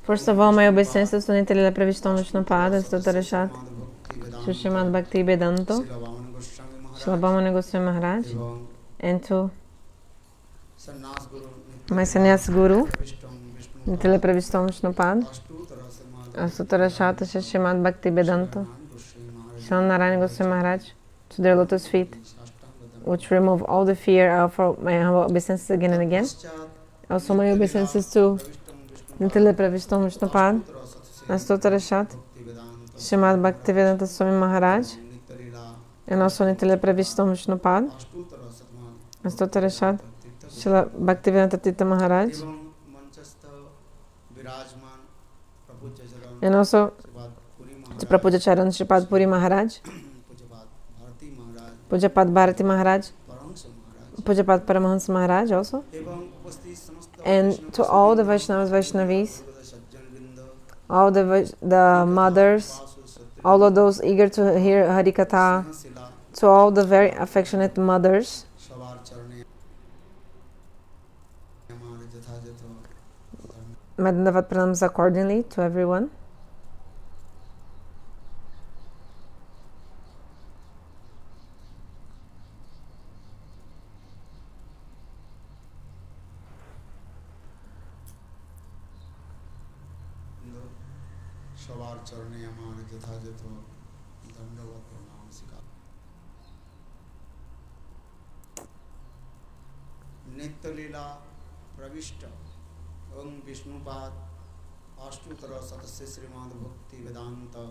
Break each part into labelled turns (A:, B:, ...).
A: First of all, my obeisances to Nityalila Pravishtam Vishnupada, Stotarashat, Srimad-Bhagavatam, Srila Bhamana Goswami Maharaj, and to my sannyas guru, Nityalila Pravishtam Vishnupada, Stotarashat, Srimad-Bhagavatam, Srila Narayana Goswami Maharaj, to their lotus feet, which remove all the fear of my humble obeisances again and again. Also my obeisances to Nityalila Pravishtam Vishnupada, Astotarashat, Srimad Bhaktivedanta Swami Maharaj, and also Nityalila Pravishtam Vishnupada, Astotarashat, Srila Bhaktivedanta Tita Maharaj, and also Prapuja Charan Sripad Puri Maharaj, Pujapad Bharati Maharaj, Pujapad Paramahansa Maharaj also, and to all the Vaishnavas, Vaishnavis, all the mothers, all of those eager to hear Harikatha, to all the very affectionate mothers, Madhanavat pranams accordingly to everyone.
B: Nityalila Pravishta Om Vishnupad Ashtutara Satasya Srimad Bhakti Vedanta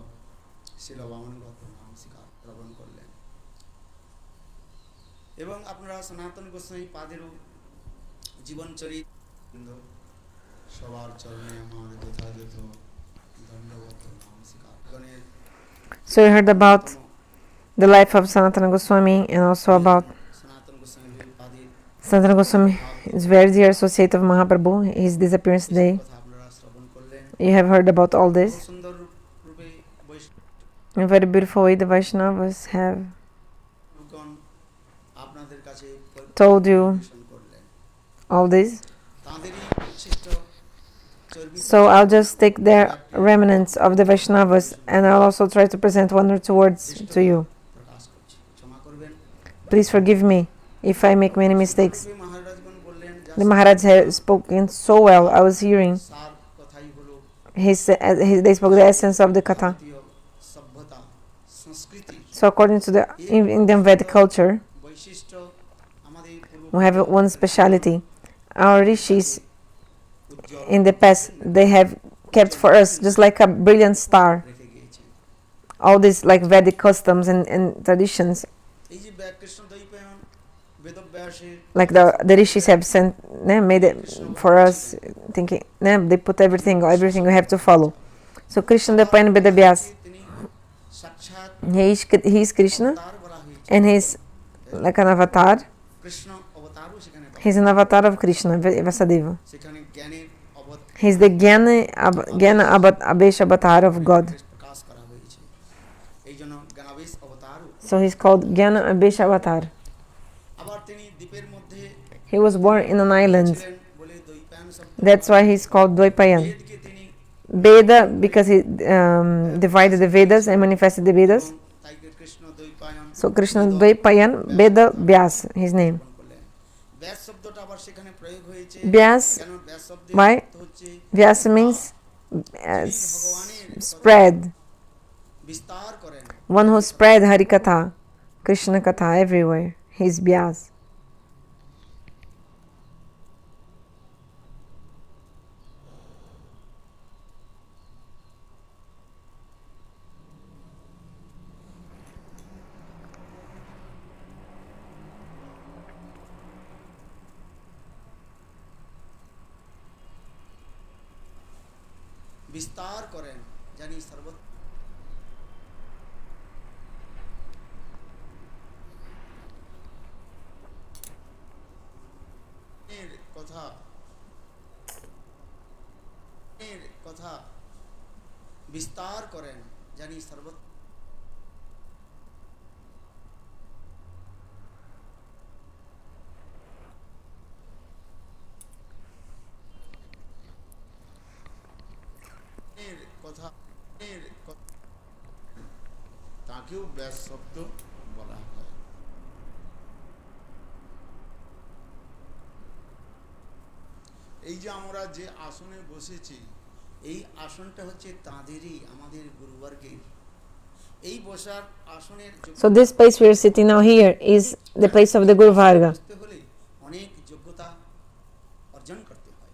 B: Srila Bhamana Goswami Sikar Prabhan করলেন এবং আপনারা সনাতন গোস্বামী পাদেরও জীবন চরিত সবার চরণে আমার যথাযথ ধন্যবাদ নমস্কার গণের.
A: So you heard about the life of Sanatana Goswami and also about Sanatana Goswami is very dear associate of Mahaprabhu, his disappearance day. You have heard about all this. In a very beautiful way the Vaishnavas have told you all this. So I'll just take their remnants of the Vaishnavas and I'll also try to present one or two words to you. Please forgive me if I make many mistakes. The Maharaj has spoken so well. I was hearing. They spoke the essence of the Katha. So according to the Indian Vedic culture, we have one speciality. Our rishis in the past, they have kept for us just like a brilliant star all these like Vedic customs and traditions, like the rishis have made it for us, thinking they put everything we have to follow. So Krishna Devayan Vedavyas, he is Krishna and he is like an avatar. He's an avatar of Krishna, Vyasadeva. He's the Jnana-avesha-avatara of God. So he's called Jnana-avesha-avatara. He was born in an island. That's why he's called Dvaipayan. Veda, because he divided the Vedas and manifested the Vedas. So Krishna Dvaipayan, Veda Vyas, his name. Vyas, why? Vyasa means spread. One who spread Harikatha, Krishna Katha everywhere. He's Vyas.
B: विस्तार करें जानी सर्वत कथा विस्तार करें जानी सर्वत কথা তাকেও ব্যাস শব্দ বলা হয়। এই যে আমরা যে আসনে বসেছি, এই আসনটা হচ্ছে তাঁদেরই, আমাদের গুরুবর্গের। এই বসার আসনের
A: So this place we are sitting now here is the place of the Guru Varga.
B: বসতে হলে অনেক যোগ্যতা অর্জন করতে হয়,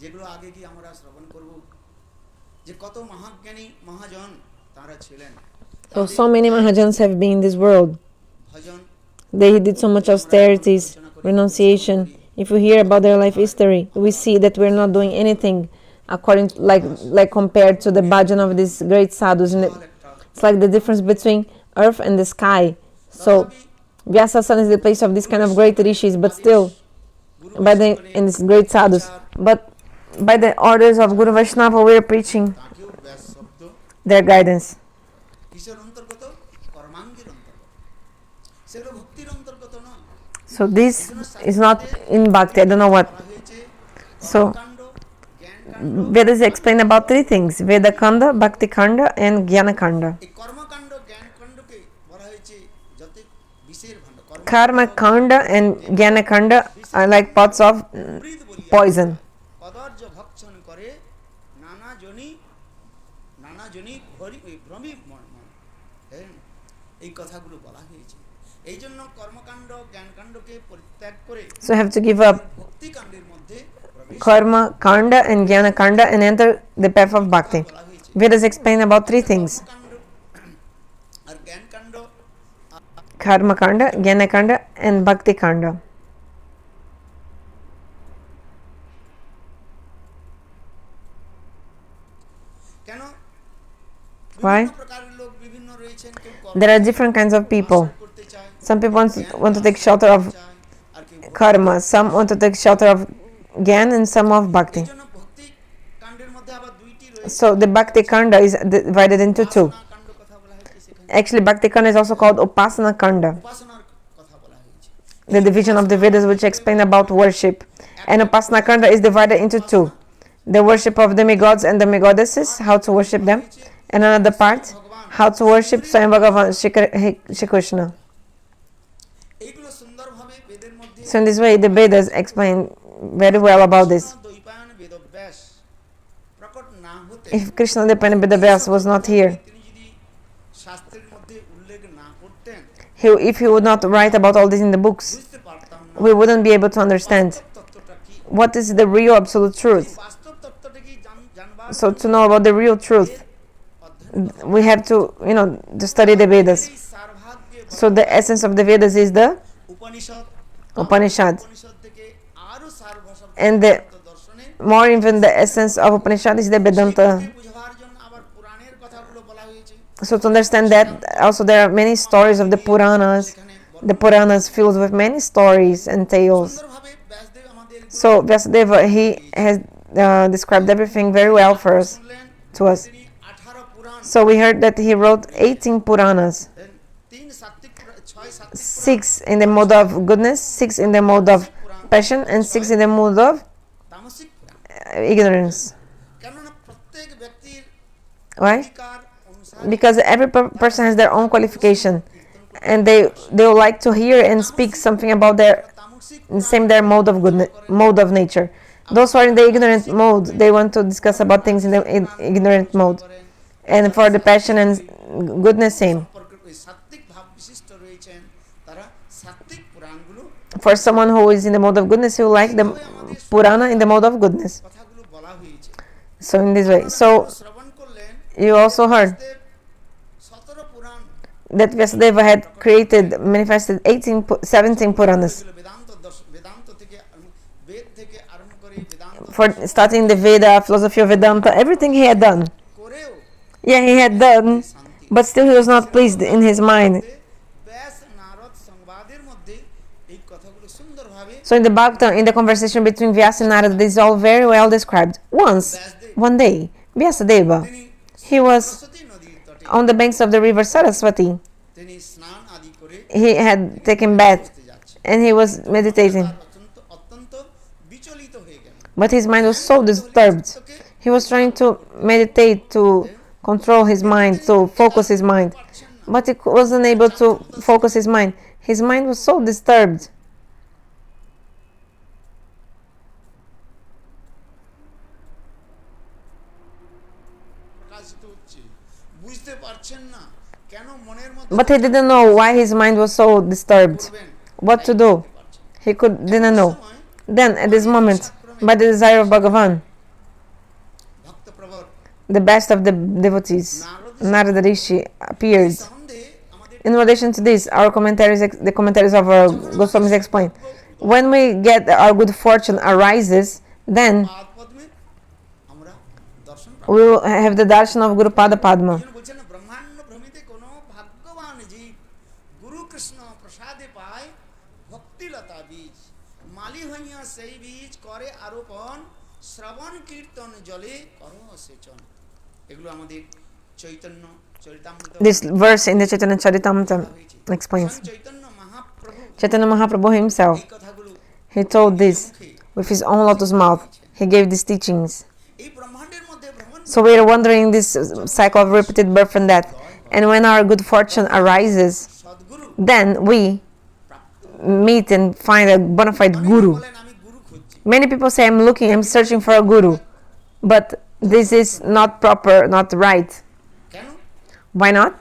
B: যেগুলো আগে কি আমরা শ্রবণ করব, যে কত মহাজ্ঞানী মহাজন তারা ছিলেন।
A: So many Mahajans have been in this world.
B: Bhajan
A: They did so much austerities, renunciation. If we hear about their life history, we see that we're not doing anything according like compared to the bhajan of these great sadhus. It's like the difference between earth and the sky. So Vyasasan is the place of these kind of great rishis, but still in these great sadhus. But by the orders of Guru Vaishnava, we are preaching
B: তাকেও ব্যাস শব্দ
A: their guidance.
B: কিসের অন্তর্গত? কর্মাঙ্গের অন্তর্গত, সেগুলো ভক্তির অন্তর্গত নয়।
A: So this is not in bhakti, I don't know what.
B: বলা হয়েছে
A: So
B: কর্মকাণ্ড, জ্ঞানকাণ্ড।
A: Vedas explain about three things: Veda-kanda, Bhakti-kanda and Jnana-kanda.
B: এই কর্মকাণ্ড জ্ঞানকাণ্ডকে বলা হয়েছে যত বিষের ভাণ্ড।
A: Karma-kanda and Jnana-kanda are like pots of poison.
B: কদর্য ভক্ষণ করে নানাজনী ভ্রমী মন। এই কথাগুলো বলা হয়েছে। এই জন্য কর্মকাণ্ড জ্ঞানকাণ্ডকে পরিত্যাগ করে
A: So you have to give up
B: ভক্তিকাণ্ডের মধ্যে
A: Karma-kanda and Jnana-kanda and enter the path of bhakti.
B: বলা হয়েছে।
A: Vedas explain about three things:
B: কর্মকাণ্ড আর জ্ঞানকাণ্ড
A: Karma-kanda, Jnana-kanda and Bhakti-kanda.
B: কেন?
A: Why?
B: বিভিন্ন প্রকারের লোক বিভিন্ন রয়েছেন। কেউ
A: There are different kinds of people.
B: করতে চায়,
A: Some people want to take shelter of
B: চায়, আর কেউ
A: karma, some want to take shelter of Gyan and some of Bhakti.
B: এই জন্য ভক্তি কাণ্ডের মধ্যে আবার দুইটি রয়েছে।
A: So the Bhakti-kanda is divided into two.
B: কাণ্ড কথা বলা হয়েছে, সেখানে
A: Actually, Bhakti-kanda is also called Upasana-kanda,
B: উপাসনার কথা বলা হয়েছে।
A: the division of the Vedas which explain about worship. And Upasana-kanda is divided into two: the worship of demigods and demigoddesses, how to worship them, and another part, how to worship Swayam Bhagavan, Shri Krishna.
B: এইগুলো সুন্দরভাবে বেদের মধ্যে
A: So in this way, the Vedas explain very well about this.
B: Dvaipayana Vedvyas প্রকট না হতে,
A: If Krishna Dependent Vyasa was not here,
B: তিনি যদি শাস্ত্রের মধ্যে উল্লেখ না করতেন,
A: if he would not write about all this in the books,
B: বুঝতে পারতাম না
A: we wouldn't be able to understand
B: তত্ত্বটা কি।
A: what is the real absolute truth.
B: বাস্তব তত্ত্বটা কি জানবার
A: So to know about the real truth,
B: অধ্যয়ন
A: we have to study the Vedas.
B: এই সারভাগ্যে
A: So the essence of the Vedas is the
B: Upanishad,
A: Upanishad.
B: Upanishad থেকে আরো সারভাষা
A: And the
B: দর্শনে
A: more even the essence of Upanishad is the Vedanta.
B: বুঝার জন্য আবার পুরাণের কথাগুলো বলা হয়েছে।
A: So to understand that, also there are many stories of the Puranas. The Puranas filled with many stories and tales.
B: সুন্দরভাবে ব্যাসদেব আমাদের
A: So Vyasadeva, he has described everything very well for us,
B: শুনলেন,
A: to us.
B: তিনি 18 পুরাণ,
A: So we heard that he wrote 18 Puranas,
B: 3 Satvik Purana, 6 Satvik
A: 6 in the mode of goodness, 6 in the mode of passion, and 6 in the mode of
B: তামসিক পুরাণ।
A: ignorance.
B: কেননা প্রত্যেক ব্যক্তির
A: Why?
B: অধিকার অনুসারে
A: Because every person has their own qualification, and they would like to hear and speak something about their mode of goodness, mode of nature. Those who are in the ignorant mode, they want to discuss about things in the ignorant mode, and for the passion and goodness same.
B: সম্পর্কে ওই সাত্বিক ভাব বিশিষ্ট রয়েছেন, তারা সাত্বিক পুরাণগুলো
A: For someone who is in the mode of goodness, he will like the Purana in the mode of goodness.
B: কথাগুলো বলা হয়েছে।
A: So in this way, so
B: শ্রবণ করলেন,
A: you also heard
B: 17 Purana,
A: that Vyasadeva had manifested 17 Puranas.
B: এগুলো বেদান্ত থেকে বেদ থেকে আরম্ভ করে Vedanta
A: For starting the Veda, philosophy of Vedanta, everything he had done.
B: করেও
A: Yeah, he had done,
B: শান্তি।
A: but still he was not pleased in his mind.
B: ব্যাস নারদ সংবাদের মধ্যে এই কথাগুলো সুন্দরভাবে
A: So in the Bhagavatam, in the conversation between Vyasa and Narada, this is all very well described. One day, Vyasadeva,
B: তিনি
A: he was
B: Saraswati নদীর তটে
A: on the banks of the river Saraswati.
B: তিনি স্নান আদি করে
A: He had taken bath
B: করতে যাচ্ছেন।
A: and he was meditating.
B: অত্যন্ত বিচলিত হয়ে গেল।
A: But his mind was so disturbed. He was trying to meditate, to control his mind, to focus his mind. But he wasn't able to focus his mind. His mind was so disturbed. But he didn't know why his mind was so disturbed. What to do? He didn't know. Then, at this moment, by the desire of Bhagavan, the best of the devotees, Narada Rishi, appeared. In relation to this, the commentaries of our Goswamis explain. When we get our good fortune arises, then we will have the darshan of Guru Pada Padma. This verse in the Caitanya-caritamrita explains. Chaitanya Mahaprabhu himself, he told this with his own lotus mouth. He gave these teachings. So we are wandering this cycle of repeated birth and death. And when our good fortune arises, then we meet and find a bona fide guru. Many people say, I'm searching for a guru. But this is not proper, not right. Why not?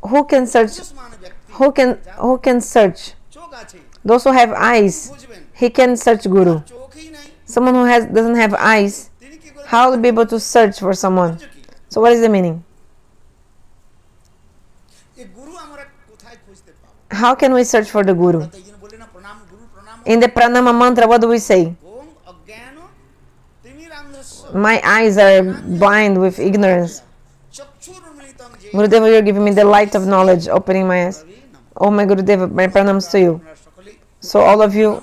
A: Who can search? Who can search? Those who have eyes, he can search guru. Someone who doesn't have eyes, how will be able to search for someone? So what is the meaning? How can we search for the guru? In the pranama mantra, what do we say? My eyes are blind with ignorance. Gurudeva, you're giving me the light of knowledge, opening my eyes. Oh my Gurudeva, my pranams to you. So all of you,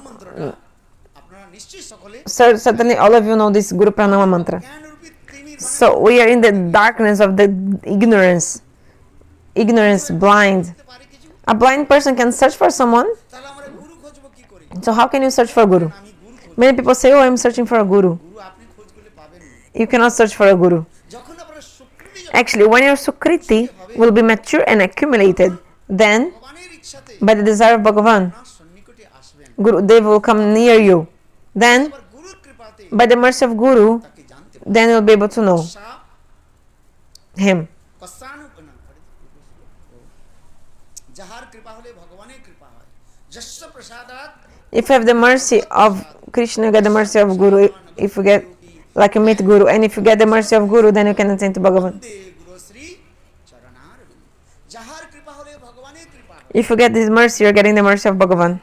A: certainly all of you know this Guru Pranama mantra. So we are in the darkness of the ignorance. Ignorance, blind. A blind person can search for someone. So how can you search for a guru? Many people say, I'm searching for a guru. You cannot search for a guru. Actually, when your sukriti will be mature and accumulated, then, by the desire of Bhagavan, Gurudeva will come near you. Then, by the mercy of Guru, then you'll be able to know him. If you have the mercy of Krishna, you get the mercy of Guru. If you get, like you meet Guru, and if you get the mercy of Guru, then you can attain to Bhagavan. If you get this mercy, you're getting the mercy of Bhagavan.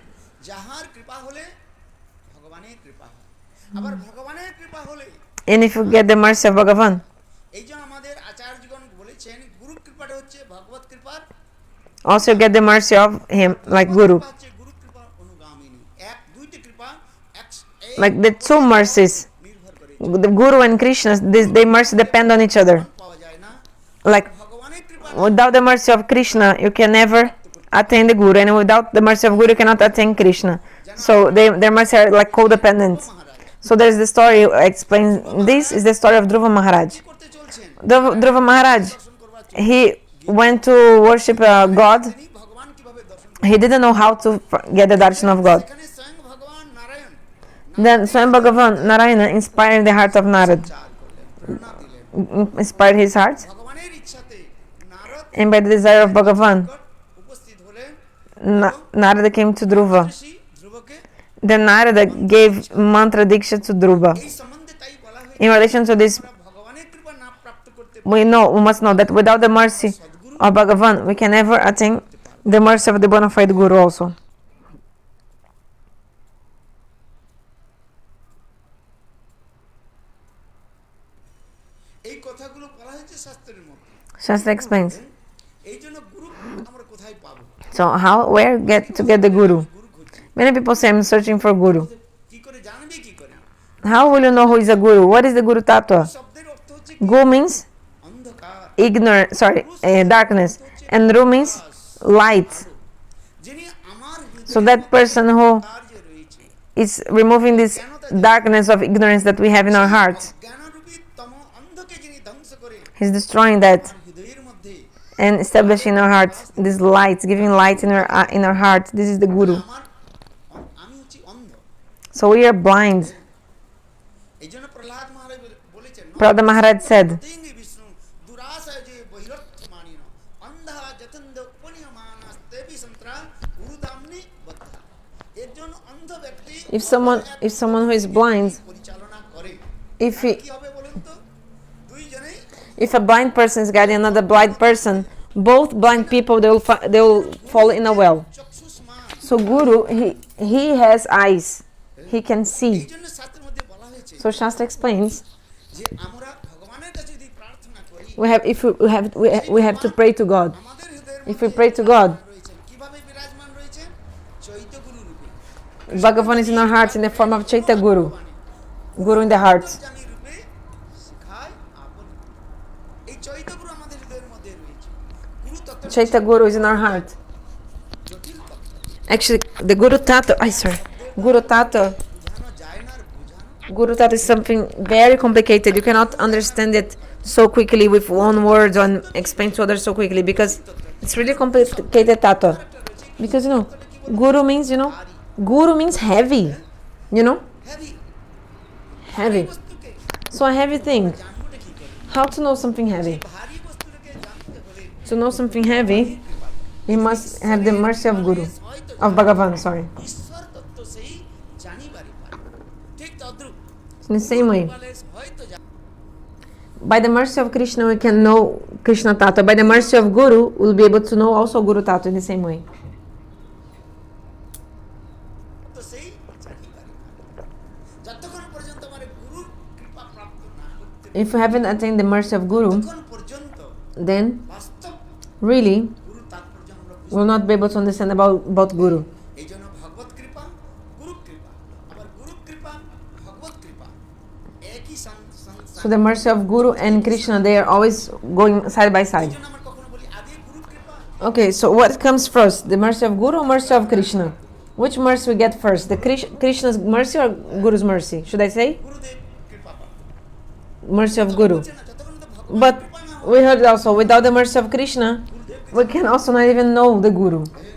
A: And if you get the mercy of Bhagavan, also get the mercy of him, like Guru. Like the two mercies, the Guru and Krishna, their mercy depend on each other. Like without the mercy of Krishna, you can never attain the Guru, and without the mercy of Guru, you cannot attain Krishna. So their mercy are like codependent. So there is the story explains. This is the story of Dhruva Maharaja. Dhruva Maharaja, he went to worship God. He didn't know how to get the darshan of God. Then Swam Bhagavan, Narayana, inspired the heart of Narad. Inspired his heart. And by the desire of Bhagavan, Narada came to Dhruva. Then Narada gave mantra diksha to Dhruva. In relation to this, we must know that without the mercy of Bhagavan, we can never attain the mercy of the bona fide Guru also. Shastra explains. So where to get the Guru? Many people say, I'm searching for Guru. How will you know who is a Guru? What is the Guru Tattva? Gu means darkness, and Ru means light. So that person who is removing this darkness of ignorance that we have in our hearts.
B: অজ্ঞানরূপী তম অন্ধকে যিনি ধ্বংস করে
A: He's destroying that
B: আমার হৃদয়ের মধ্যে
A: and establishing in our hearts this light, giving light in our hearts. This is the Guru.
B: আমি হচ্ছি অন্ধ।
A: So we are blind.
B: এই জন্য প্রহ্লাদ মহারাজ বলেছেন,
A: Prahlad Maharaj said,
B: তিঙ্গি বিষ্ণু দুরাশায় যে বহিরর্থ মানিন অন্ধা যতন্দ উপনিয়মানাস্তেবি সন্ত্রা উরুদামনি বদ্ধা। এর জন্য অন্ধ ব্যক্তি
A: if someone who is blind,
B: পরিচালনা করে কি হবে বলুন তো? দুইজনেই
A: if a blind person is guiding another blind person, both blind people they will fall in a well.
B: চক্ষুষ্মান।
A: So Guru, he has eyes, he can
B: এই
A: see.
B: জন্য শাস্ত্রের মধ্যে বলা হয়েছে
A: So Shastra explains,
B: যে আমরা ভগবানের কাছে যদি প্রার্থনা করি
A: we have to pray to God.
B: আমাদের হৃদয়ের
A: If we pray to God,
B: রয়েছেন কিভাবে বিরাজমান রয়েছেন? চৈত্য গুরু রূপে।
A: Bhagavan is in our hearts in the form of Chaita Guru, Guru in the hearts.
B: জানি রূপে শিখায় আপন। এই চৈত্য গুরু আমাদের হৃদয়ের মধ্যে রয়েছে। গুরু তত্ত্ব
A: Chaita Guru is in our heart.
B: জটিল তত্ত্ব।
A: Actually, the Guru Tattva, Guru Tattva,
B: বুঝানো যায় না আর বোঝানো।
A: Guru Tattva is something very complicated. You cannot understand it so quickly with one word and explain to others so quickly because it's really complicated Tattva. Because Guru means, Guru means heavy,
B: heavy
A: heavy.
B: বস্তুকে
A: So a heavy thing.
B: জানবোটা কি করে?
A: How to know something heavy?
B: ভারী বস্তুটাকে জানতে হলে
A: To know something heavy, we must have the mercy of Guru, of Bhagavan, sorry.
B: ঈশ্বর তত্ত্ব সেই জানিবারে পারে। ঠিক তদ্রূপ
A: In the same way,
B: বলে হয়তো
A: by the mercy of Krishna, we can know Krishna Tattva. By the mercy of Guru, we'll be able to know also Guru Tattva in the same way.
B: তো সেই জানিবারে পারে। যতক্ষণ পর্যন্ত আমার গুরুর কৃপা প্রাপ্ত না করতে
A: If we haven't attained the mercy of Guru,
B: তখন পর্যন্ত
A: then
B: বাস্তব
A: really
B: গুরুর তাৎপর্য আমরা বুঝতে
A: we'll not be able to understand about Guru.
B: এই জন্য ভগবত কৃপা গুরু কৃপা আবার গুরু কৃপা ভগবত কৃপা একই
A: So the mercy of Guru and Krishna, they are always going side by
B: এই
A: side.
B: জন্য আমরা কখনো বলি আগে গুরু কৃপা
A: Okay, so what comes first? The mercy of Guru or mercy of Krishna? Which mercy we get first? The Krishna's mercy or Guru's mercy? Should I say?
B: গুরুদেব কৃপা পাবো।
A: Mercy of Guru.
B: বলছে না, যতক্ষণ তো ভগবানের
A: But
B: কৃপা না
A: we heard also, without the mercy of Krishna, we can also not even know the Guru.
B: হয়,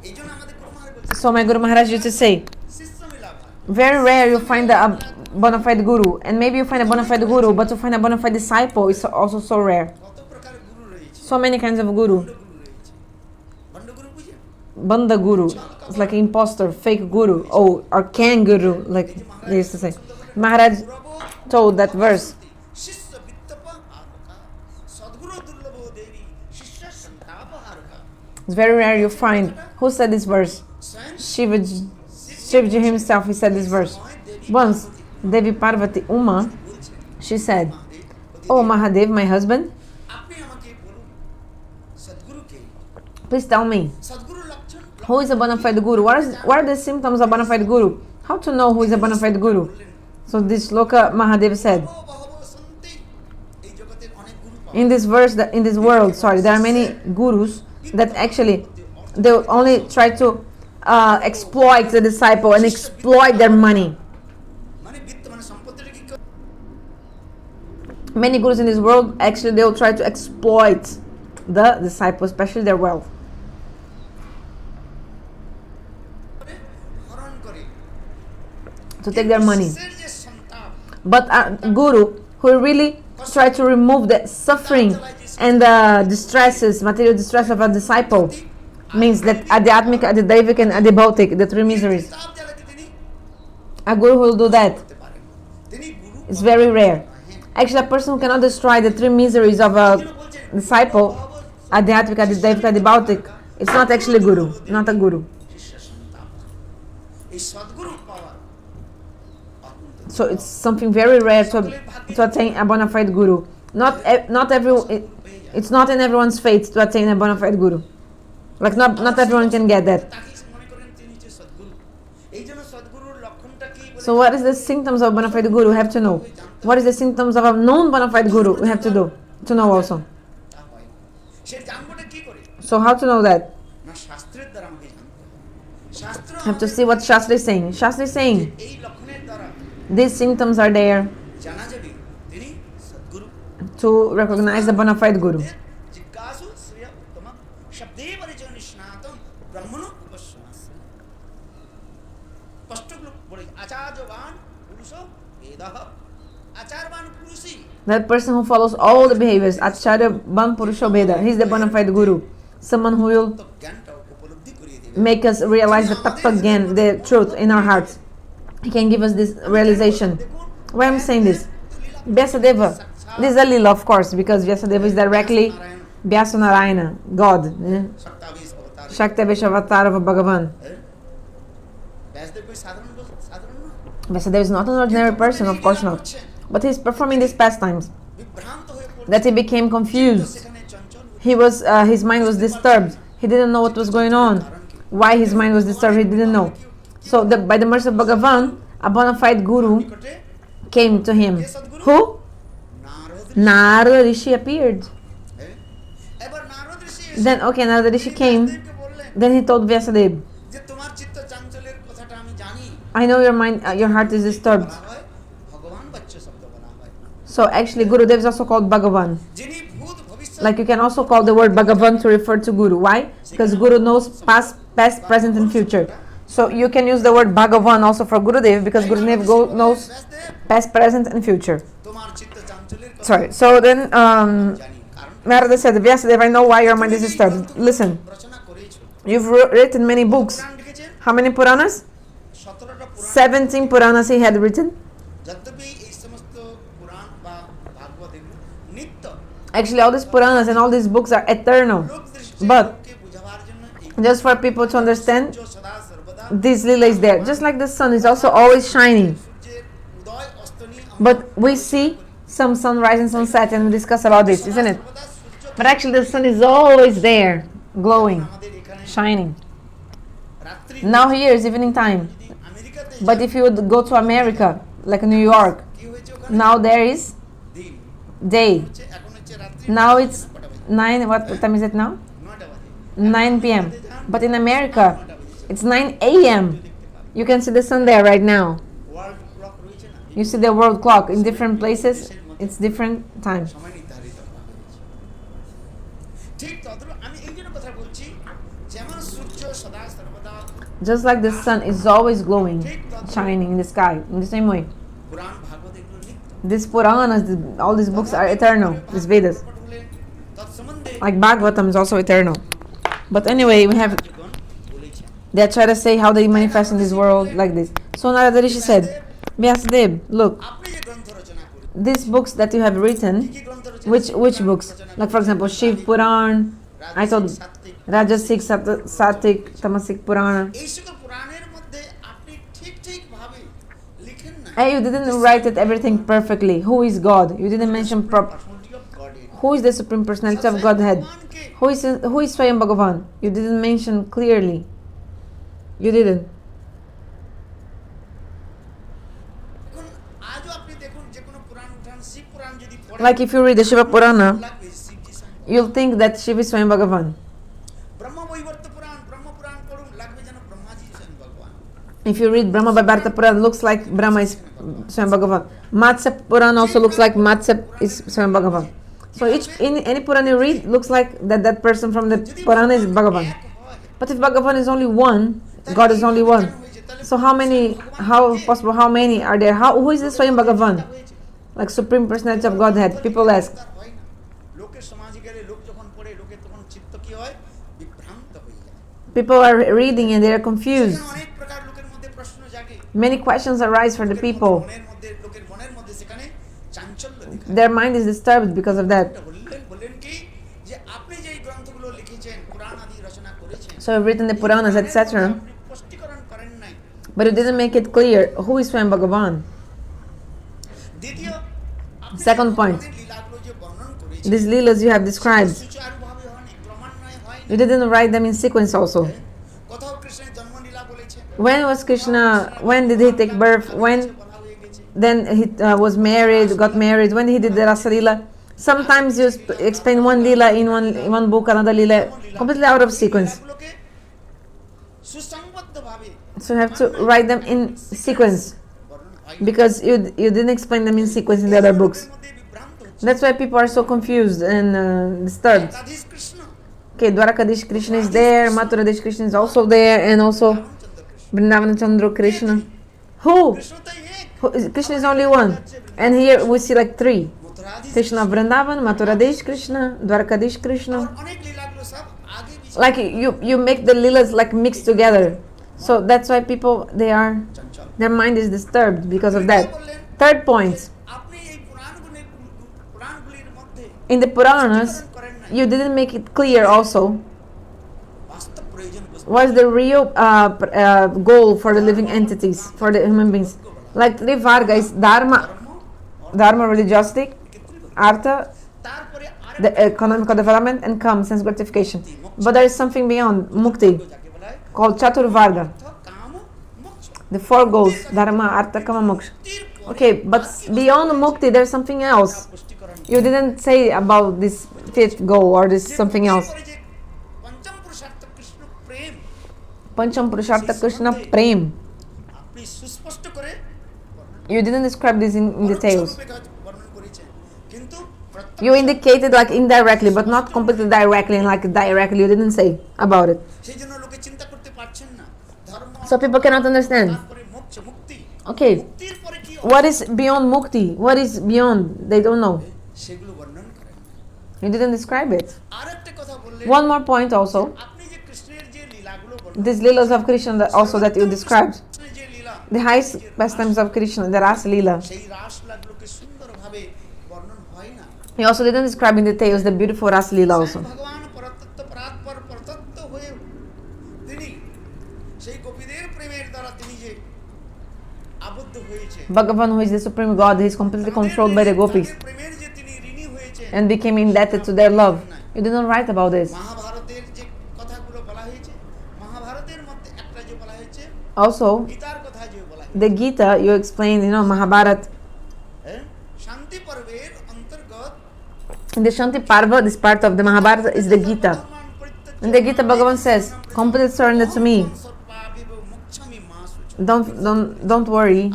B: এই জন্য আমাদের গুরু মহারাজ বলছে
A: So my Guru Maharaj used to say,
B: শিষ্য মিলাপ হয়।
A: very rare you find a bona fide Guru. And maybe you find a bona fide Guru, but to find a bona fide disciple is also so rare.
B: কত প্রকারের গুরু রয়েছে।
A: So many kinds of Guru.
B: ভণ্ড গুরু রয়েছে। ভণ্ড গুরু বুঝেন?
A: Banda Guru. It's like imposter, fake Guru. Or can Guru, like they used to say. Maharaj told that verse.
B: শিষ্য বিত্তপ আরকা সদ্গুরু দুর্লভ দেবী শিষ্য সন্তাপ আরকা।
A: It's very rare you find. Who said this verse?
B: স্বয়ং
A: Shivaji himself, he said this verse. Once, Devi Parvati Uma, she said, "Oh Mahadev, my husband,
B: আপনি আমাকে বলুন সদ্গুরু কে?
A: please tell me,
B: সদ্গুরু লক্ষণ
A: who is a bona fide Guru? What are the symptoms of bona fide Guru? How to know who is a bona fide Guru?" So this Loka Mahadev said,
B: বহব সন্তি এই জগতে অনেক গুরু পাওয়া
A: in this verse, in this world, there are many gurus that actually they will only try to exploit the disciple and exploit their money.
B: মানে বিত্ত মানে সম্পত্তিটা কি করে?
A: Many gurus in this world actually they will try to exploit the disciple, especially their wealth,
B: হরণ করে
A: to take their money.
B: শিষ্যের যে সন্তাপ
A: But a guru who really try to remove the suffering and the distresses, material distress of a disciple, means that adhyatmika, adhidaivic and adhibautic, the three miseries.
B: তাপ জ্বালাতে তিনি
A: A guru who will do that
B: করতে পারেন। তিনি গুরু
A: is very rare. Actually, a person who cannot destroy the three miseries of a disciple, adhyatmika, adhidaivic, adhibautic, it's not actually guru, not a guru.
B: শিষ্য সন্তাপ এই সদ্গুরু পাওয়ার অত্যন্ত
A: So it's something very rare to attain a bona fide guru. It's not in everyone's fate to attain a bona fide guru. Like not everyone can get that.
B: তাকে মনে করেন তিনি হচ্ছে সদ্গুরু। এই জন্য সদ্গুরুর লক্ষণটা কি বলে
A: So what is the symptoms of bona fide guru? We have to know. What is the symptoms of a known bona fide guru? We have to know also.
B: তা হয়। সে জানবোটা কি করে?
A: So how to know that?
B: না শাস্ত্রের দ্বারা আমাকে জানতে হবে। শাস্ত্র
A: We have to see what Shastra is saying. Shastra is saying
B: এই লক্ষণের দ্বারা
A: These symptoms are there
B: জানা যাবে তিনি সদ্গুরু
A: to recognize the bona fide guru.
B: জিজ্ঞাসু শ্রেয় উত্তম শব্দে পরিচয় নিষ্ণাতম ব্রহ্মণ উপস্যমাস্য স্পষ্টগুলো বলে আচার্যবান পুরুষ বেদঃ আচারবান পুরুষই
A: That person who follows all the behaviors, Acharya Ban Purusha Veda, he's the bona fide guru. Someone who will
B: জ্ঞানটা উপলব্ধি করিয়ে দেবে
A: make us realize the tattva again, the truth in our hearts. He can give us this realization. Why I'm saying this? Vyasadeva, this is a lila, of course, because Vyasadeva is directly Vyasa-Narayana, God. Shakti-avatara of Bhagavan.
B: Vyasdev কই সাধারণ সাধারণ না
A: Vyasadeva is not an ordinary person, of course not. But he's performing these pastimes.
B: বিভ্রান্ত হয়ে পড়ে
A: That he became confused.
B: সেখানে চঞ্চল
A: His mind was disturbed. He didn't know what was going on. Why his mind was disturbed, he didn't know. So by the mercy of Bhagavan, a bona fide guru
B: নিকটে
A: came to him. Who? Narada Rishi appeared.
B: এবার নারদ ঋষি
A: Then, okay, Narada Rishi came.
B: দেবকে বললেন
A: Then he told Vyasadeva,
B: যে তোমার চিত্ত চাঞ্চল্যের কথাটা আমি জানি
A: I know your mind, your heart is disturbed.
B: বলা হয় ভগবান বাচ্য শব্দ বলা হয়
A: So actually, Gurudev is also called Bhagavan.
B: যিনি ভূত ভবিষ্যৎ
A: Like you can also call the word Bhagavan to refer to Guru. Why? Because Guru knows past, present, and future. So you can use the word Bhagavan also for Gurudev because Gurudev knows
B: Vyasdev
A: past, present, and future.
B: তোমার চিত্ত চাঞ্চল্যের কথা
A: Sorry. So then
B: জানি কারণ
A: Narada said, Vyasadeva, I know why your mind is disturbed. Listen,
B: রচনা করেছো
A: you've written many books.
B: পুরাণ লিখেছেন
A: How many Puranas?
B: 17টা Purana
A: 17 Puranas he had written.
B: যদ্যপি এই সমস্ত পুরাণ বা ভাগবত এগুলো নিত্য
A: Actually, all these Puranas and all these books are eternal.
B: লোক দৃষ্টি
A: But
B: লোককে বুঝাবার জন্য এই
A: just for people to understand,
B: সূর্য সদা সর্বদা
A: this lila is there. Just like the sun is also always shining.
B: সূর্যের উদয় অস্ত নিয়ে
A: But we see some sunrise and sunset and we discuss about this, isn't it?
B: সর্বদা সূর্য
A: But actually the sun is always there, glowing,
B: আমাদের এখানে
A: shining.
B: রাত্রি
A: Now here is evening time.
B: যদি আমেরিকাতে
A: But if you would go to America, like New York,
B: কি হয়েছে ওখানে
A: now there is
B: দিন
A: day.
B: হচ্ছে এখন হচ্ছে রাত্রি
A: Now it's
B: কটা বাজে
A: 9, what time is it now?
B: 9টা বাজে
A: 9 p.m. But in America, it's 9 a.m. You can see the sun there right now.
B: World clock রয়েছে না
A: You see the world clock in different places, it's different time.
B: সময় নির্ধারিত করা হয়েছে ঠিক তদ্রূপ আমি এই জন্য কথা বলছি যেমন সূর্য সদা সর্বদা
A: Just like the sun is always glowing, shining in the sky, in the same way.
B: পুরাণ ভাগবত এগুলো নিত্য
A: These Puranas, all these books are eternal, these Vedas.
B: প্রকট হলেন তৎসম্বন্ধে
A: Like Bhagavatam is also eternal. But anyway, we have,
B: যখন বলেছেন
A: they try to say how they manifest in this world like this. So Narada Rishi said, Vyasadeva, look,
B: আপনি যে গ্রন্থ রচনা করেন
A: these books that you have written,
B: কি গ্রন্থ রচনা
A: which books? Like for example, Shiv Puran, I told Rajasic, Satik, Tamasic Purana.
B: এই সকল পুরাণের মধ্যে আপনি ঠিক ঠিক ভাবে লিখেন না
A: Hey, you didn't write it everything perfectly. Who is God? You didn't mention
B: personality of god
A: who is the Supreme Personality of Godhead. Who is Swayam Bhagavan? You didn't mention clearly. You didn't.
B: এখন আজও আপনি দেখুন যে কোনো পুরাণ উঠান শিব পুরাণ যদি পড়েন
A: Like if you read the Shiva Purana,
B: লাগবে শিবজি সঙ্গে
A: you'll think that Shiva is Swayam Bhagavan.
B: ব্রহ্ম বৈবর্ত পুরাণ ব্রহ্ম পুরাণ পড়ুন লাগবে যেন ব্রহ্মাজি স্বয়ং ভগবান
A: If you read Brahma Bharata Purana, looks like Brahma is Swayam Bhagavan. Matsya Purana also looks like Matsya is Swayam Bhagavan. So in any Purana you read, looks like that person from the Purana is Bhagavan. But if Bhagavan is only one, God is only one. So how possible, how many are there? Who is this Swayam Bhagavan? Like Supreme Personality of Godhead. People ask.
B: হয় না লোকের সমাজে গেলে লোক যখন পড়ে লোকের তখন চিত্ত কি হয় বিভ্রান্ত হয়ে যায়
A: People are reading and they are confused.
B: সেখানে অনেক প্রকার লোকের মধ্যে প্রশ্ন জাগে
A: Many questions arise for the people.
B: লোকের মনের মধ্যে সেখানে চাঞ্চল্য দেখা
A: Their mind is disturbed because of that.
B: বললেন কি যে আপনি যে এই গ্রন্থগুলো লিখেছেন পুরাণ আদি রচনা করেছেন
A: So you've written the Puranas, etc.
B: আপনি স্পষ্টীকরণ করেন নাই
A: But you didn't make it clear who is Swayam Bhagavan.
B: দ্বিতীয় আপনি
A: Second point.
B: ভগবানের লীলাগুলো যে বর্ণন করেছেন
A: These leelas you have described,
B: সুচারুভাবে হয়নি ক্রমান্বয়ে হয়নি
A: you didn't write them in sequence also.
B: কোথাও কৃষ্ণের জন্মলীলা বলেছেন
A: When did he take birth? When
B: বলা হয়ে গেছে
A: then he was married, got married, when he did the Rasa Leela. Sometimes you explain one Leela in one book, another Leela, completely out of sequence.
B: লীলাগুলোকে সুসংবদ্ধভাবে
A: So you have to write them in sequence.
B: বর্ণনা
A: because you didn't explain them in sequence in the other books. That's why people are so confused and disturbed. Okay, Dwarkadish Krishna is there, Mathuradish Krishna is also there, and also Vrindavan Chandra Krishna. Who? Krishna is only one. And here we see like three. Krishna of Vrindavan, Mathuradish Krishna, Dwarkadish Krishna. Like you make the Leelas like mixed together. So that's why people, their mind is disturbed because of that. Third point. In the Puranas, you didn't make it clear also what's the real goal for the living entities, for the human beings. Like three Varga is Dharma, religiosity, Artha, the economical development, and Kam, sense gratification. But there is something beyond Mukti called Chatur Varga. The four goals, Dharma, Artha, Kama, Moksha. Okay, but beyond Mukti, there's something else. You didn't say about this fifth goal or this something else. Pancham Purushartha Krishna Prem. You didn't describe this in details. You indicated like indirectly, but not completely directly, and like directly you didn't say about it. So people cannot understand. Okay, what is beyond Mukti? What is beyond? They don't know. You didn't describe it. One more point also. These Leelas of Krishna that you described. The highest pastimes of Krishna, the Rasa Leela. You also didn't describe in details the beautiful Rasa Leela also. Bhagavan, who is the Supreme God, he is completely controlled by the gopis and became indebted to their love. You didn't write about this. Also, the Gita, you explained, Mahabharata. In the Shanti Parva, this part of the Mahabharata is the Gita. In the Gita, Bhagavan says, complete surrender to me. Don't worry.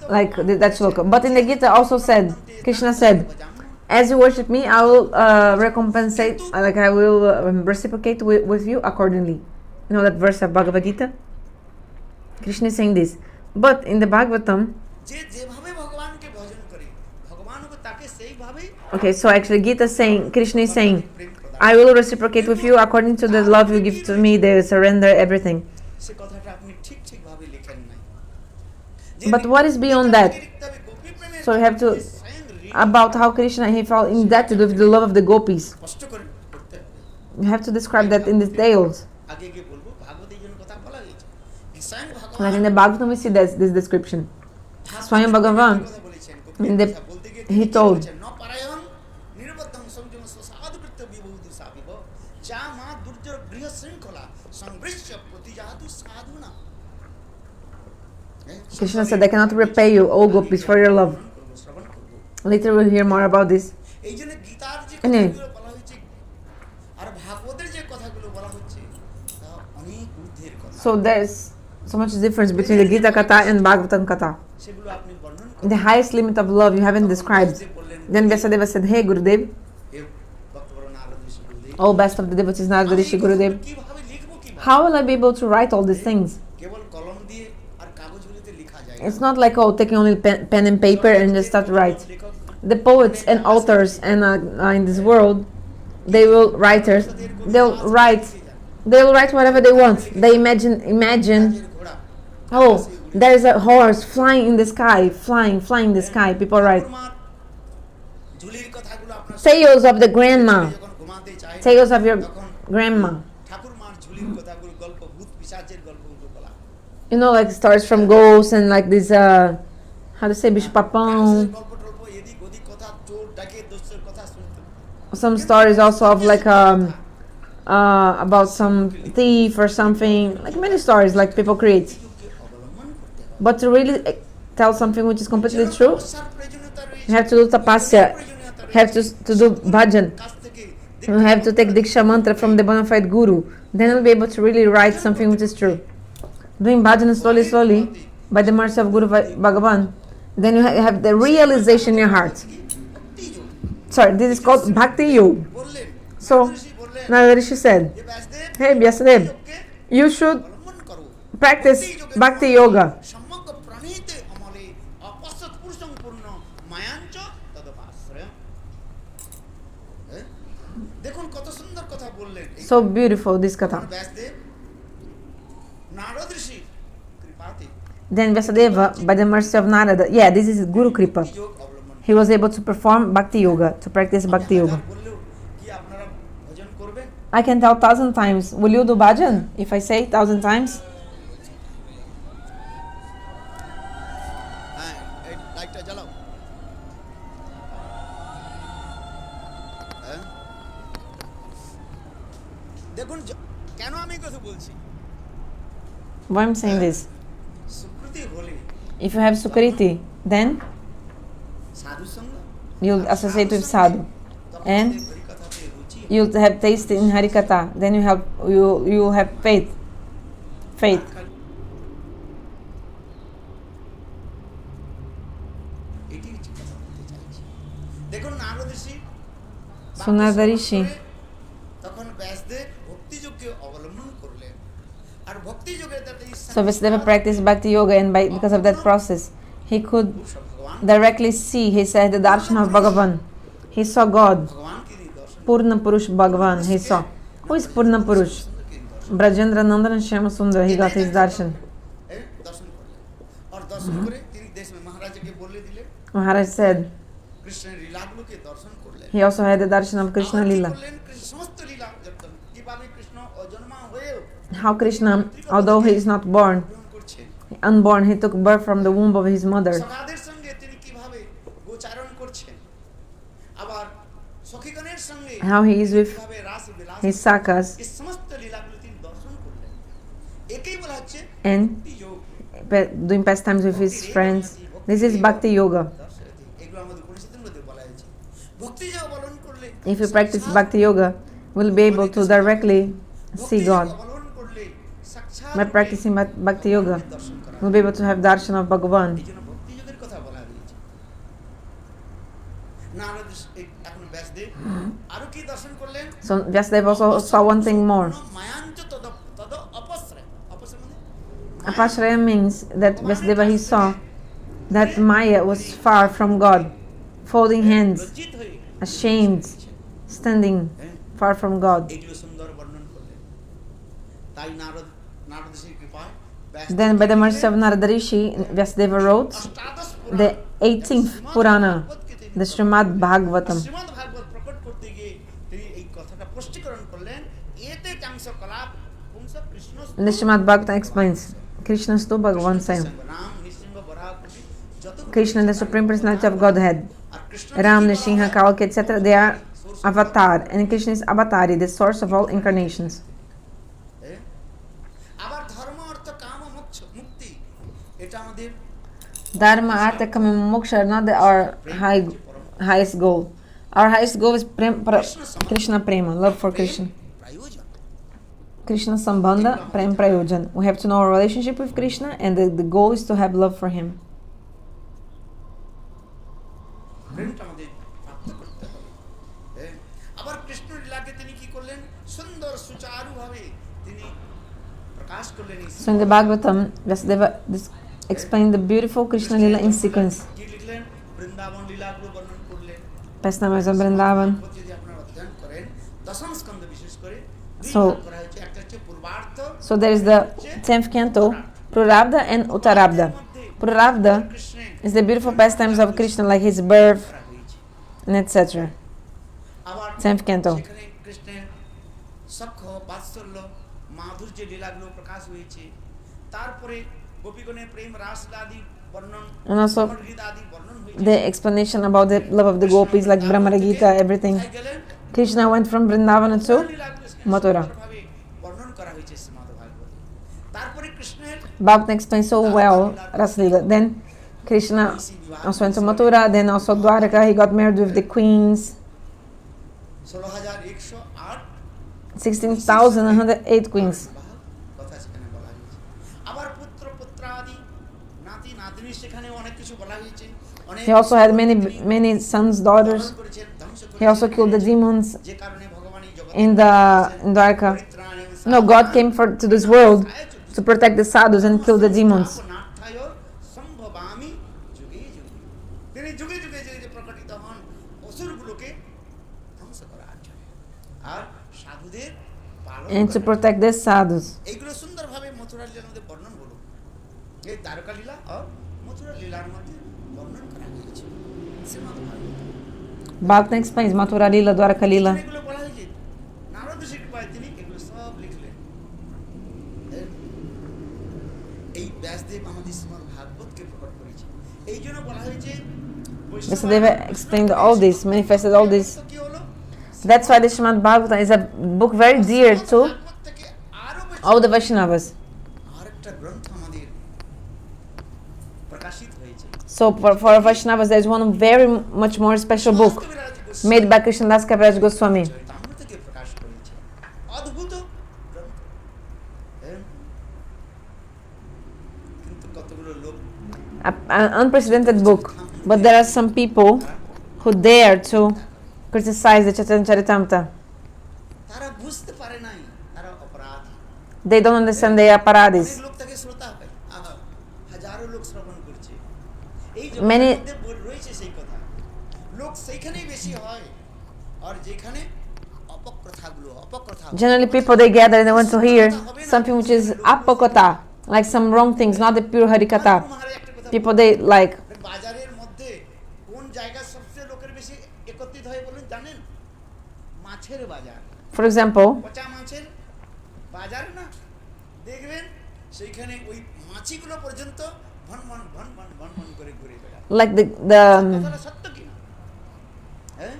A: Like that shloka. But in the Gita also said, Krishna said, as you worship me, I will recompensate, like I will reciprocate with you accordingly. You know that verse of Bhagavad Gita? Krishna is saying this. But in the Bhagavatam, okay, so actually Gita is saying, Krishna is saying, I will reciprocate with you according to the love you give to me, the surrender, everything. But what is beyond that? So you have to, about how Krishna, he felt indebted with the love of the gopis. You have to describe that in details. Like in the Bhagavatam we see this description. Swayam Bhagavan, he told, Krishna said, I cannot repay you, O gopis, for your love. Later we'll hear more about this. Anyway. So there's so much difference between the Gita Katha and Bhagavatam Katha. The highest limit of love you haven't described. Then Vyasadeva said, hey Gurudev, oh best of the devotees, Narada Rishi Gurudev, how will I be able to write all these things? It's not like, taking only pen and paper and just start to write. The poets and authors and in this world, they'll write whatever they want. They imagine, oh, there's a horse flying in the sky, flying in the sky. People write tales of the grandma, tales of your grandma. Like stories from ghosts and like this, how to say, Bishop Papon. Some stories also of like about some thief or something, like many stories like people create. But to really tell something which is completely true, you have to do tapasya, you have to do bhajan, you have to take diksha mantra from the bona fide guru. Then you'll be able to really write something which is true. Doing bhajan slowly, by the mercy of Guru Bhagavan, then you have the realization in your heart. Sorry, this is called Bhakti Yoga. So, Narada Rishi said, hey Vyasadeva, you should practice Bhakti Yoga. So beautiful, this katha. Then Vyasadeva, by the mercy of Narada, this is Guru Kripa. He was able to perform Bhakti Yoga, to practice Bhakti Yoga. I can tell 1,000 times. Will you do bhajan if I say 1,000 times? Why I'm saying this? If you have sukriti, then you'll associate with sadhu, and you'll have taste in harikatha. Then you have faith. So Narada Rishi, so Vyasadeva practiced Bhakti Yoga, and because of that process, he could directly see, he said, the darshan of Bhagavan. He saw God. Purna Purush Bhagavan, he saw. Who is Purna Purush? Brajendra Nandan Shyama Sundar, he got his darshan. Maharaj said, he also had the darshan of Krishna Lila. How Krishna, although he is not born, unborn, he took birth from the womb of his mother. How he is with his sakas and doing pastimes with his friends. This is Bhakti Yoga. If you practice Bhakti Yoga, we'll be able to directly see God. By practicing Bhakti Yoga, we'll be able to have darshan of Bhagavan. So Vyasadeva also saw one thing more. Apashraya means that Vyasadeva, he saw that Maya was far from God, folding hands, ashamed, standing far from God. Then by the mercy of Narada Rishi, Vyasadeva wrote the 18th Purana, the Srimad-Bhagavatam. The Srimad-Bhagavatam explains, Krishna stu Bhagavan Sayam. Krishna, the Supreme Personality of Godhead, Ram, Nishinha, Kalki, etc., they are avatar, and Krishna is avatari, the source of all incarnations. Dharma, Artha, Kama, Moksha are not our highest goal. Our highest goal is Krishna Prema, love for Krishna. Krishna Sambandha, Prem Prayojan. We have to know our relationship with Krishna, and the goal is to have love for him. So in the Bhagavatam, Vyasadeva explained the beautiful Krishna Lila in sequence. Pastimes of Vrindavan. So there is the 10th canto, Prarabdha and Uttarabdha. Prarabdha is the beautiful pastimes of Krishna, like his birth and etc. 10th canto. And also the explanation about the love of the gopis, like Brahmara Gita, everything. Krishna went from Vrindavan to Mathura. Bhagavatam explains so well Raslila. Then Krishna also went to Mathura, then also Dwaraka, he got married with the queens. 16,108 queens.
B: তিনি সেখানে অনেক কিছু বলা হয়েছে অনেক
A: He also had many sons, daughters. He also killed the demons
B: যে কারণে ভগবান এই জগতে
A: in Dwarka. No, God came to this world to protect the sadhus and kill the demons.
B: সম্ভবামি যুগে যুগে তিনি যুগে যুগে যে প্রকটিত হন অসুরগুলোকে ধ্বংস করার জন্য আর সাধুদের পালন
A: And to protect the sadhus.
B: এইগুলো সুন্দরভাবে মথুরা লীলার মধ্যে বর্ণন হলো এই দ্বারকা লীলা আর মথুরা লীলার মধ্যে বর্ণন করা হয়েছে শ্রীমদ্-ভাগবতম
A: Bhagavatam explains Mathura Lila, Dwarka Lila.
B: এগুলো বলা হয়েছে নারদ ঋষির কৃপায় তিনি এগুলো সব লিখলেন এই ব্যাসদেব আমাদের শ্রীমদ্-ভাগবতকে প্রকট করেছে এই জন্য বলা হয়েছে
A: Vyasadeva explained all this, manifested all this.
B: কি হলো
A: That's why the Srimad-Bhagavatam is a book very dear to all the Vaishnavas.
B: আরেকটা গ্রন্থ আমাদের প্রকাশিত হয়েছে
A: So for Vaishnavas, there is one very much more special book made by Krishnadas Kaviraj Goswami.
B: তাম্র থেকে প্রকাশ করেছে অদ্ভুত গ্রন্থ কিন্তু কতগুলো লোক
A: An unprecedented book. But there are some people who dare to criticize the Caitanya-caritamrita.
B: তারা বুঝতে পারে নাই তারা অপরাধী
A: They don't understand they are
B: অনেক
A: paradis.
B: লোক তাকে শ্রোতা হয় হাজারো লোক শ্রবণ করছে এই
A: Many-
B: জগতের মধ্যে রয়েছে সেই কথা লোক সেইখানেই বেশি হয় আর যেখানে অপকথা
A: Generally, people they gather and they want to hear something which is apokata, like some wrong things, not the pure harikatha. People they like.
B: বাজারের মধ্যে কোন জায়গা সবচেয়ে লোকের বেশি একত্রিত হয় বলুন জানেন মাছের বাজার
A: For example,
B: পচা মাছের বাজার না দেখবেন সেইখানে ওই মাছিগুলো পর্যন্ত ভন ভন ভন ভন ভন ভন করে ঘুরে বেড়ায়
A: like the
B: কথাটা সত্য কি না হ্যাঁ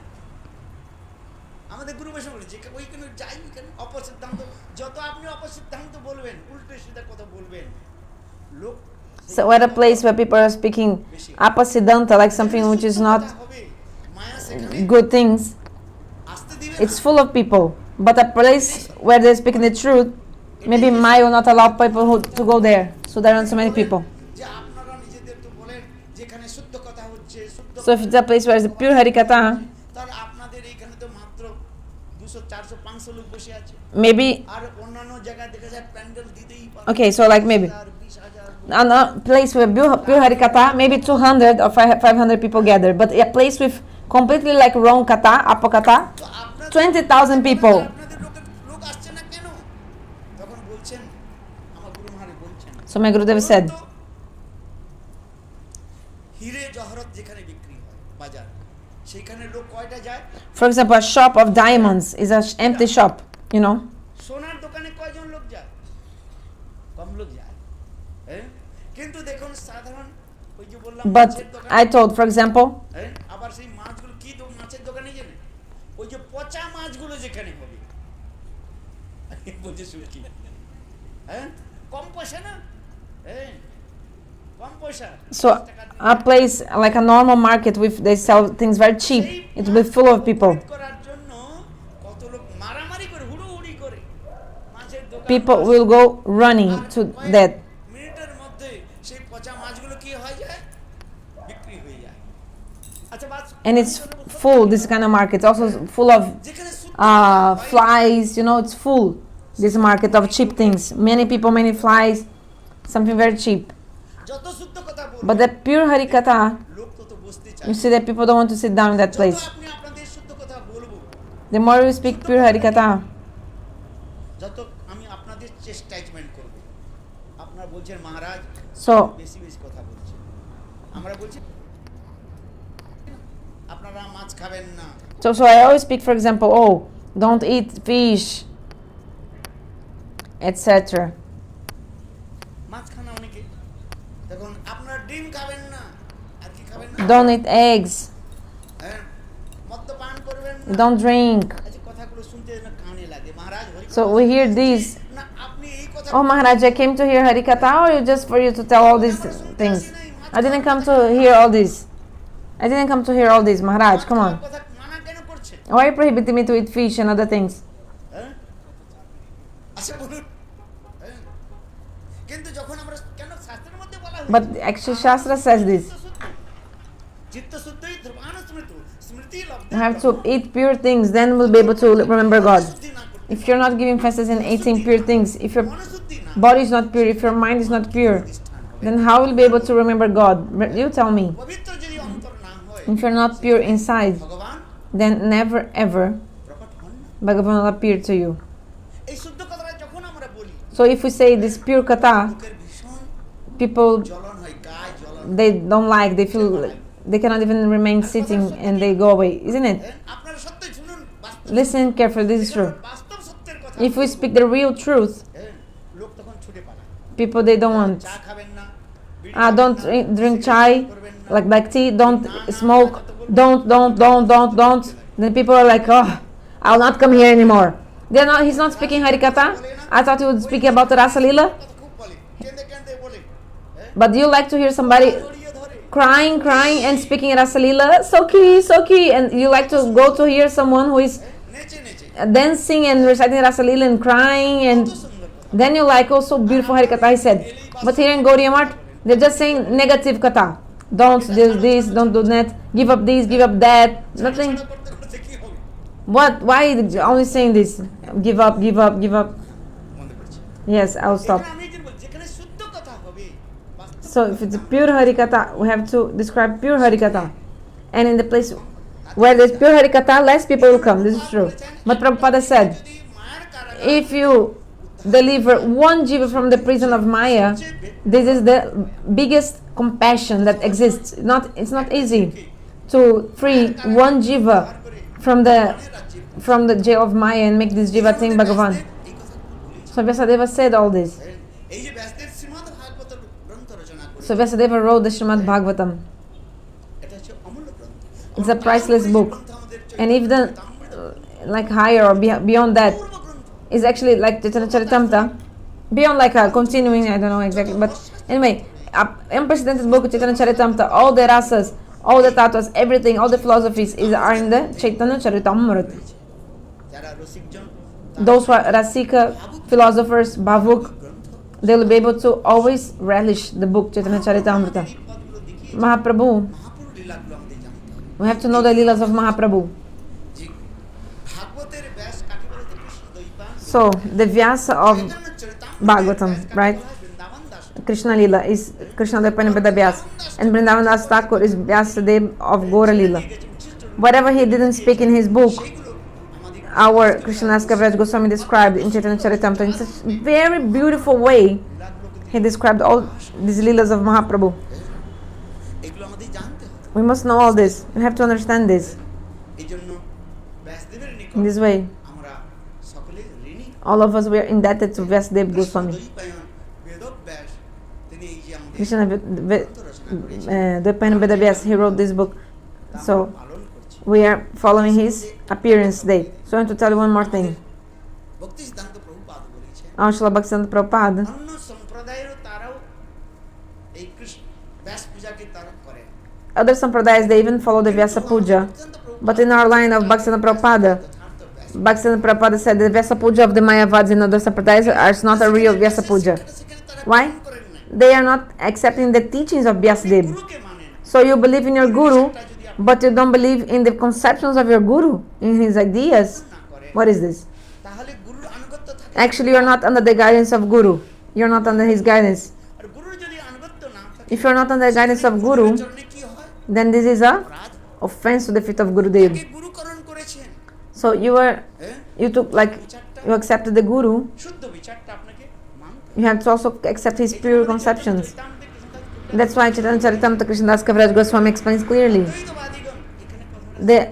B: আমাদের গুরু বৈষ্ণব বলে যে ওইখানে যাই ওইখানে অপসিদ্ধান্ত যত আপনি অপসিদ্ধান্ত বলবেন উল্টো সিধা কথা বলবেন লোক
A: so at a place where people are speaking apasiddhanta, like something which is not good things, it's full of people. But a place where they're speaking the truth, maybe Maya will not allow people to go there. So there aren't so many people. So if it's a place where it's a pure harikatha, maybe okay, so like maybe on a place where pure harikatha, maybe 200 or 500 people gather. But a place with completely like wrong katha, apokatha, 20,000 people. So my Gurudev said, for example, a shop of diamonds is an empty shop, you know. But I told, for example, so a place like a normal market with they sell things very cheap, it will be full of people. People will go running to that. And it's full, this kind of market, also full of flies, you know, it's full, this market of cheap things. Many people, many flies, something very cheap. But the pure harikatha, you see that people don't want to sit down in that place. The more we speak pure harikatha, so So I always speak, for example, oh, don't eat fish, etc. Don't eat eggs. Don't drink. So we hear these. Oh, Maharaj, I came to hear Harikatha, or just for you to tell all these things? I didn't come to hear all this. I didn't come to hear all this, Maharaj. Come on. Why are you prohibiting me to eat fish and other things? But actually Shastra says this. You have to eat pure things, then we'll be able to remember God. If you're not giving emphasis in eating pure things, if your body is not pure, if your mind is not pure, then how will you be able to remember God? You tell me. If you're not pure inside, then never ever Bhagavan will appear to you. So if we say this pure katha, people, they don't like, they feel they cannot even remain sitting and they go away, isn't it? Listen carefully, this is true. If we speak the real truth, people, they don't want. Don't drink chai, like black tea, don't smoke, don't. Then people are like, oh, I'll not come here anymore. He's not speaking Harikatha. I thought he would speak about Rasa Lila. But do you like to hear somebody crying and speaking Rasa Lila? Soki, and you like to go to hear someone who is dancing and reciting Rasa Lila and crying, and then you like, oh, so beautiful Harikatha, he said. But here in Gaudiya Math, they're just saying negative katha. Don't do this, don't do that, give up this, give up that, nothing. What? Why are you only saying this? Give up. Yes, I'll stop. So if it's a pure Harikatha, we have to describe pure Harikatha. And in the place where there's pure Harikatha, less people will come. This is true. But Prabhupada said, if you deliver one jiva from the prison of Maya, this is the biggest compassion that exists. It's not easy to free one jiva from the jail of Maya and make this jiva think Bhagavan. So Vyasadeva said all this. So Vyasadeva wrote the Srimad-Bhagavatam. It's a priceless book. And if the like higher or beyond that is actually like Caitanya-caritamrita, beyond like a continuing, I don't know exactly, but anyway, unprecedented book of Caitanya-caritamrita, all the rasas, all the tattvas, everything, all the philosophies are in the Caitanya-caritamrita. Those who are rasika, philosophers, bhavuk, they will be able to always relish the book Caitanya-caritamrita. Mahaprabhu, we have to know the leelas of Mahaprabhu. So the Vyasa of Bhagavatam, right? Krishna Lila is Krishna Dvaipanya Vyasa, and Vrindavan Das Thakur is Vyasadeva of Gora Lila. Whatever he didn't speak in his book, our Krishna Das Kaviraj Goswami described in Caitanya-caritamrita in such a very beautiful way. He described all these leelas of Mahaprabhu. We must know all this. We have to understand this. In this way, all of us, we are indebted to Vyasadeva Goswami. Krishna Dvaipanya Vyasa, he wrote this book. So we are following his appearance date. So I want to tell you one more thing. Our Srila Bhaktisiddhanta Prabhupada, other sampradayas, they even follow the vyasa-puja. But in our line of Bhaktisiddhanta Prabhupada said the vyasa-puja of the Mayavadis and other sampradayas is not a real vyasa-puja. Why? They are not accepting the teachings of Vyasadeva. So you believe in your guru, but you don't believe in the conceptions of your guru, in his ideas. What is this? Actually, you are not under the guidance of guru. You are not under his guidance. If you are not under the guidance of guru, then this is a offense to the feet of Gurudev. So you accepted the guru. You have to also accept his pure conceptions. That's why Caitanya-caritamrita Krishna Das Kaviraj Goswami explains clearly. The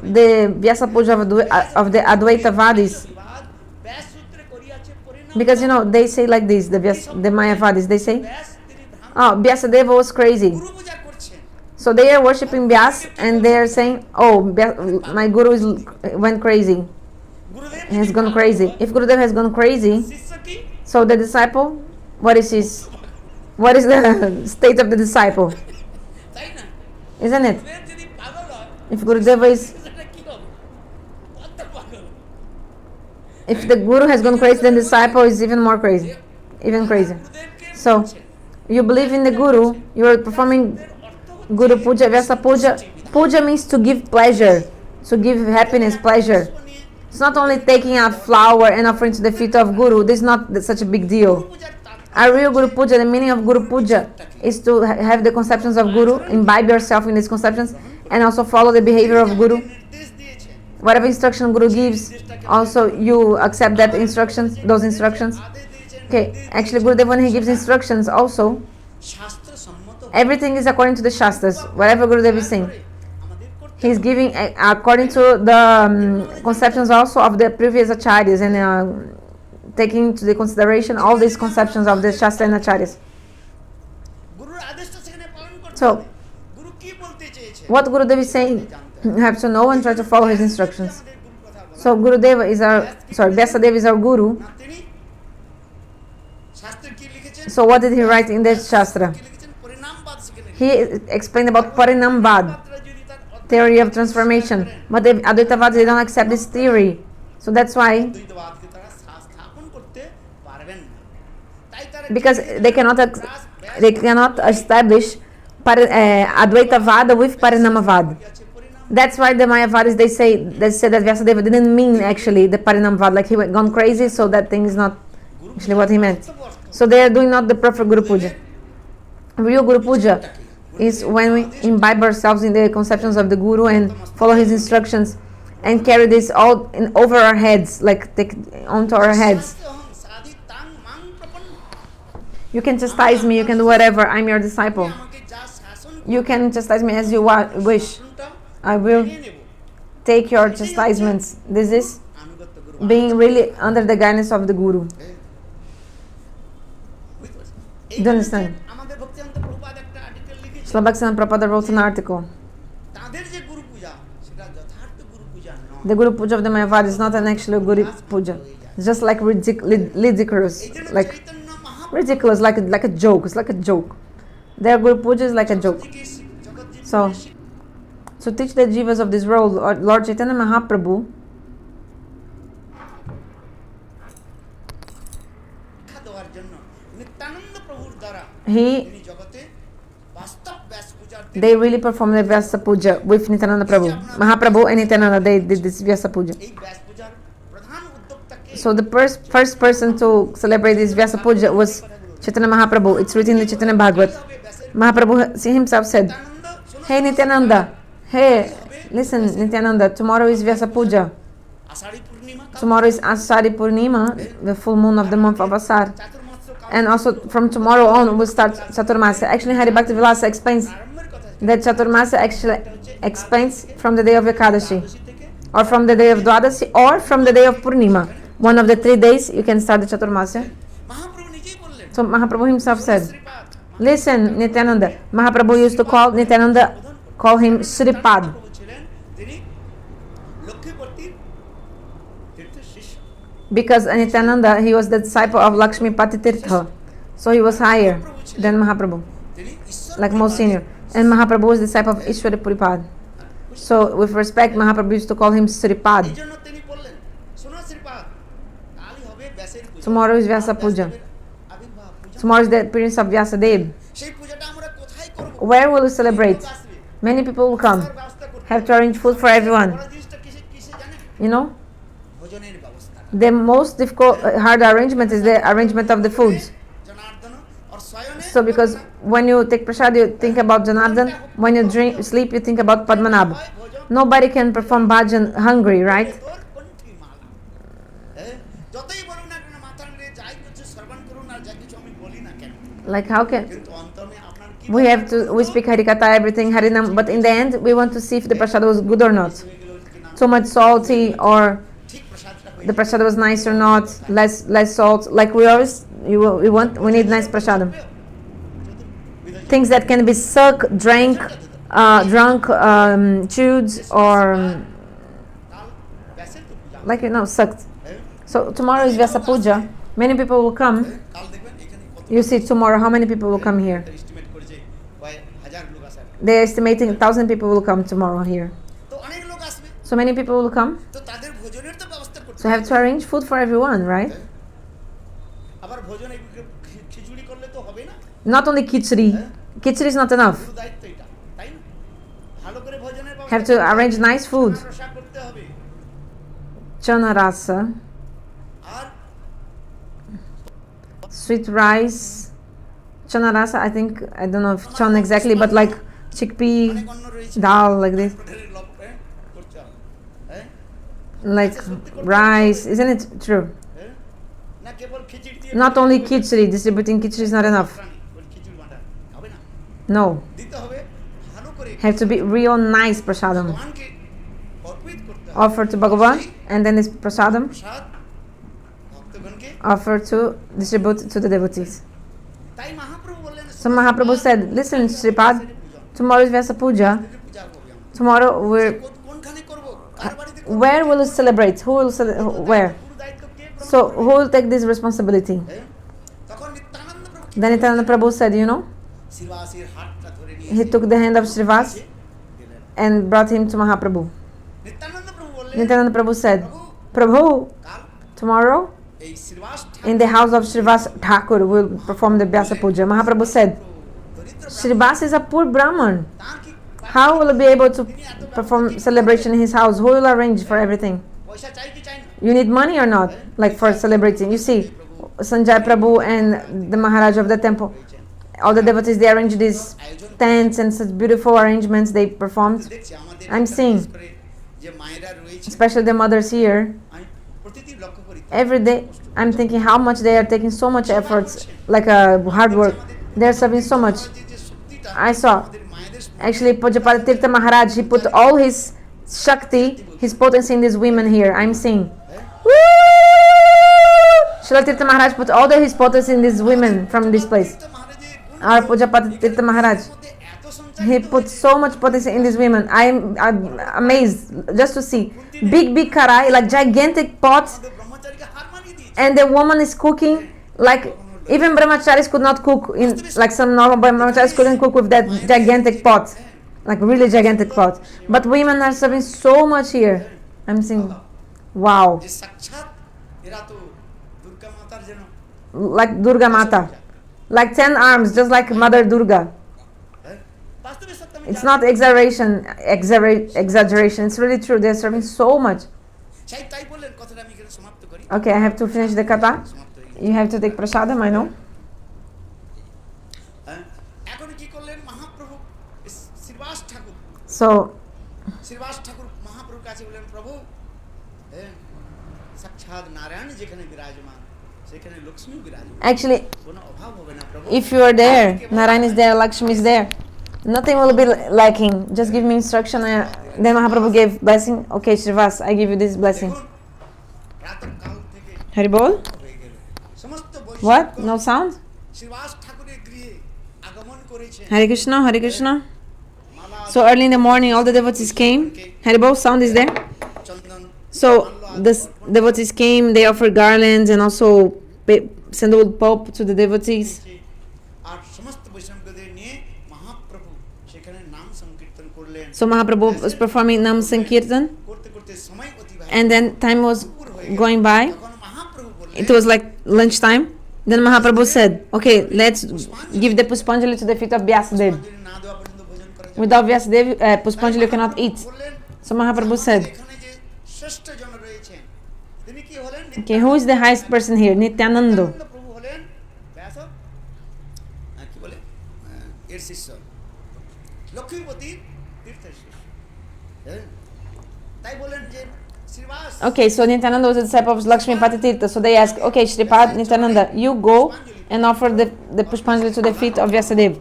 A: Vyasa-puja of the Advaitavadis. Because they say like this, the Mayavadis, they say, oh, Vyasadeva was crazy. So they are worshipping Vyas and they are saying, oh, my guru went crazy. He has gone crazy. If Gurudev has gone crazy, so the disciple, what is the state of the disciple? Isn't it? If Gurudeva if the guru has gone crazy, then the disciple is even more crazy. Even crazy. So you believe in the Guru, you are performing Guru Puja, Vyasa-puja. Puja means to give pleasure, to give happiness, pleasure. It's not only taking a flower and offering to the feet of Guru. This is not such a big deal. A real Guru Puja, the meaning of Guru Puja is to have the conceptions of Guru, imbibe yourself in these conceptions, and also follow the behavior of Guru. Whatever instruction Guru gives, also you accept that instructions, those instructions. Okay, actually Gurudev, when he gives instructions also, everything is according to the Shastras. Whatever Gurudev is saying, he is giving according to the conceptions also of the previous acharyas, and taking into the consideration all these conceptions of the Shastra and acharyas. So, what Gurudev is saying, you have to know and try to follow his instructions. So Gurudeva is Vyasadeva is our Guru. So what did he write in the Shastra? He explained about Parinambad, theory of transformation. But the Advaitavad, they don't accept this theory. So that's why, because they cannot establish Advaitavad with Parinamavad. That's why the Mayavadis, they say that Vyasadeva didn't mean actually the Parinamavad, like he went gone crazy, so that thing is not actually what he meant. So they are doing not the perfect Guru Puja. Real Guru Puja is when we imbibe ourselves in the conceptions of the Guru and follow his instructions and carry this all over our heads, like take onto our heads. You can chastise me, you can do whatever, I'm your disciple. You can chastise me as you wish. I will take your chastisements. This is being really under the guidance of the Guru. Do you understand? Srila Bhaktivinoda Prabhupada wrote an article. The Guru Puja of the Mayavad is not an actual Guru Puja. It's just like ridiculous, like a joke. It's like a joke. Their Guru Puja is like a joke. So, to teach the jivas of this world, Lord Chaitanya Mahaprabhu they really performed the Vyasa-puja with Nityananda Prabhu. Mahaprabhu and Nityananda, they did this Vyasa-puja. So the first person to celebrate this Vyasa-puja was Chaitanya Mahaprabhu. It's written in the Chaitanya Bhagavatam. Mahaprabhu himself said, "Hey Nityananda, hey, listen Nityananda, tomorrow is Vyasa-puja. Tomorrow is Ashari Purnima, the full moon of the month of Asar. And also from tomorrow on we'll start Chaturmasya." Actually, Hari Bhakti Vilasa explains that Chaturmasya actually explains from the day of Ekadashi, or from the day of Dwadasi, or from the day of Purnima. One of the 3 days you can start the Chaturmasya. So Mahaprabhu himself said, "Listen, Nityananda." Mahaprabhu used to call Nityananda, call him Sripad. Because Nityananda, he was the disciple of Lakshmi Pati Tirtha. So he was higher than Mahaprabhu, like most senior. And Mahaprabhu was the disciple of Ishwari Puripad. So with respect, Mahaprabhu used to call him Sripad. Tomorrow is Vyasa-puja. Tomorrow is the appearance of Vyasadeva. Where will we celebrate? Many people will come. Have to arrange food for everyone. You know? The most difficult, hard arrangement is the arrangement of the foods. So because when you take prasad, you think about Janardhan. When you sleep, you think about Padmanabha. Nobody can perform bhajan hungry, right? Like how can we speak Harikatha, everything Harinam, but in the end we want to see if the prasad was good or not. Too much salty, or the prasad was nice or not, less salt. Like we need nice prasadam. Things that can be sucked, drunk, chewed, or sucked. So tomorrow is Vyasa-puja. Many people will come. You see tomorrow how many people will come here. They are estimating 1,000 people will come tomorrow here. So many people will come. So have to arrange food for everyone, right? Not only khichdi. Khichdi is not enough.
B: গুরু দায়িত্ব এটা, তাই না? ভালো করে ভোজনের ব্যবস্থা
A: Have to arrange nice food.
B: রসা করতে হবে।
A: Chana rasa,
B: R
A: sweet rice. Chana rasa, I think, I don't know if chana exactly, but like chickpea,
B: অনেক অন্ন রয়েছে,
A: dal, like this.
B: প্রধানের লব করতে হবে, হ্যাঁ?
A: Like rice, isn't it true?
B: হ্যাঁ? না কেবল খিচুড়ি দিয়ে
A: Not only khichdi, distributing khichdi is not enough.
B: খিচুড়ি বাটা হবে না,
A: No,
B: দিতে হবে ভালো করে
A: have to be real nice prasadam.
B: ভগবানকে অর্পিত করতে হবে।
A: Offer to Bhagavan, and then this prasadam
B: Prasad ভক্তগণকে,
A: offer to distribute to the devotees.
B: তাই মহাপ্রভু বললেন,
A: So Mahaprabhu said, listen, Sripad, tomorrow is Vyasa-puja.
B: পূজা করবে আমরা।
A: Tomorrow
B: কোনখানে করব, কার বাড়িতে করব,
A: where will you celebrate? Who will where?
B: পুরো দায়িত্ব কে গ্রহণ
A: So
B: করবে?
A: who will take this responsibility?
B: হ্যাঁ? তখন নিত্যানন্দ প্রভু কি
A: Then Nityananda Prabhu said,
B: শ্রীবাসের হাতটা ধরে নিয়ে
A: he took the hand of Srivas
B: দিলেন।
A: and brought him to Mahaprabhu.
B: Nityananda প্রভু বললেন,
A: Nityananda Prabhu said,
B: প্রভু
A: Prabhu,
B: কাল
A: tomorrow
B: এই Srivas
A: in the house of Srivas Thakur will perform the Vyasa-puja. Mahaprabhu said,
B: দরিদ্র
A: Srivas is a poor Brahman.
B: তার কি
A: How will he be able to perform celebration in his house? Who will arrange for everything?
B: পয়সা চাই কি চাই না?
A: You need money or not? Like for celebrating. You see, Sanjay Prabhu and the Maharaj of the temple, all the devotees, they arranged these tents and such beautiful arrangements they performed.
B: দেখছি আমাদের
A: I'm seeing,
B: বিশেষ করে যে মায়েরা রয়েছে,
A: especially the mothers here,
B: আমি প্রতিদিন লক্ষ্য করি
A: every day I'm thinking how much they are taking so much efforts, like a hard work. They're serving so much.
B: যে শক্তিটা
A: I saw,
B: আমাদের মায়েদের
A: actually Pujapata Tirtha Maharaj, he put all his Shakti, his potency in these women here. I'm seeing. Srila Tirtha Maharaj put all his potency in these women from this place.
B: মহারাজের গুণ
A: Our Pujapata Tirtha Maharaj,
B: মধ্যে এত
A: he
B: সঞ্চারিত
A: put so much potency in these women. I'm amazed just to see. Big karai, like gigantic pots,
B: আমাদের ব্রহ্মচারীকে হার মানিয়ে দিয়েছে।
A: and the woman is cooking like even brahmacharis could not cook in, like some normal brahmacharis couldn't cook with that gigantic pot, like really gigantic pot. But women are serving so much here. I'm saying, wow,
B: যে সাক্ষাৎ এরা তো দুর্গা মাতার যেন
A: like Durga Mata, like 10 arms, just like Mother Durga.
B: হ্যাঁ? বাস্তবে সত্য আমি
A: It's not exaggeration. It's really true. They're serving so much.
B: তাই বললেন, কথাটা আমি এখানে সমাপ্ত করি।
A: Okay, I have to finish the katha.
B: সমাপ্ত হয়ে গেছে।
A: You have to take prasadam, I know.
B: হ্যাঁ? এখন কি করলেন মহাপ্রভু? শ্রীবাস ঠাকুর
A: So
B: মহাপ্রভুর কাছে বললেন, প্রভু হ্যাঁ, সাক্ষাৎ নারায়ণ যেখানে বিরাজমান সেখানে লক্ষ্মী বিরাজমান,
A: actually,
B: কোনো অভাব হবে না প্রভু।
A: if you are there, Narayan is there, Lakshmi is there, nothing will be lacking. Just give me instruction. Then Mahaprabhu gave blessing. Okay, Srivas, I give you this blessing.
B: দেখুন, রাতের কাল থেকে
A: Haribol?
B: হয়ে গেল। সমস্ত
A: What?
B: বৈষ্ণবগণ
A: No sound?
B: শ্রীবাস ঠাকুরের গৃহে আগমন করেছেন।
A: Hare Krishna, Hare Krishna.
B: Mala
A: So early in the morning, all the devotees came. Haribol, sound is there?
B: Chandan
A: So the devotees came, they offered garlands and also sandalwood pulp to the devotees.
B: আর সমস্ত বৈষ্ণবদের নিয়ে মহাপ্রভু সেখানে নাম সংকীর্তন করলেন।
A: So Mahaprabhu was performing Nam Sankirtan,
B: করতে করতে সময় অতিবাহিত
A: and then time was going by.
B: তখন মহাপ্রভু বললেন,
A: It was like lunchtime. Then Mahaprabhu said, okay, let's give the Puspanjali to the feet of Vyasadeva.
B: যদি না দেওয়া পর্যন্ত ভোজন করা যাবে
A: Without Vyasadeva, Puspanjali you cannot eat.
B: বললেন।
A: So Mahaprabhu
B: আমাদের
A: said,
B: এখানে যে শ্রেষ্ঠ জন রয়েছেন তিনি কি হলেন?
A: okay, who is the highest person here? Nityananda.
B: Nityananda প্রভু হলেন ব্যাস কি বলে এর শিষ্য, লক্ষ্মীপতি তীর্থের শিষ্য। হ্যাঁ? তাই বলেন যে Srivas
A: Okay, so Nityananda was a disciple of Lakshmi Patitirtha. So they asked, okay, Shripad, Nityananda, you go and offer the Pushpanjali to the feet of Vyasadeva.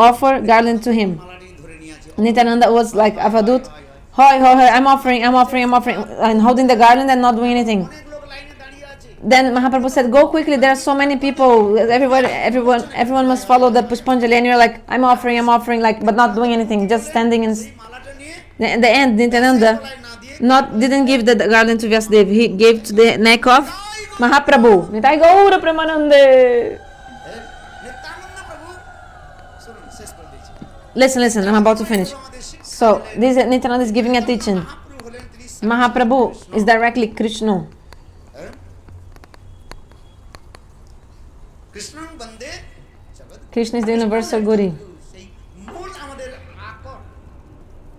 A: Offer garland to him.
B: মালাটি ধরে নিয়ে আছে।
A: Nityananda was like Avadut. Hoy, I'm offering, and holding the garland and not doing anything.
B: অনেক লোক লাইনে দাঁড়িয়ে আছে।
A: Then Mahaprabhu said, go quickly, there are so many people, everyone must follow the Pushpanjali, and you're like, I'm offering, like, but not doing anything, just standing and
B: এই মালাটা নিয়ে
A: in the end, Nityananda didn't give the garland to Vyasadeva, he gave to the neck of Mahaprabhu. Nitai Gaura Premanande.
B: Nityananda প্রভু শুনুন শেষ করে দিয়েছি।
A: Listen, I'm about to finish. So, this Nityananda is giving a teaching.
B: Mahaprabhu হলেন তিনি
A: Mahaprabhu is directly Krishna.
B: কৃষ্ণং Vande
A: Krishna is the universal Guru.
B: সেই মূল আমাদের আকর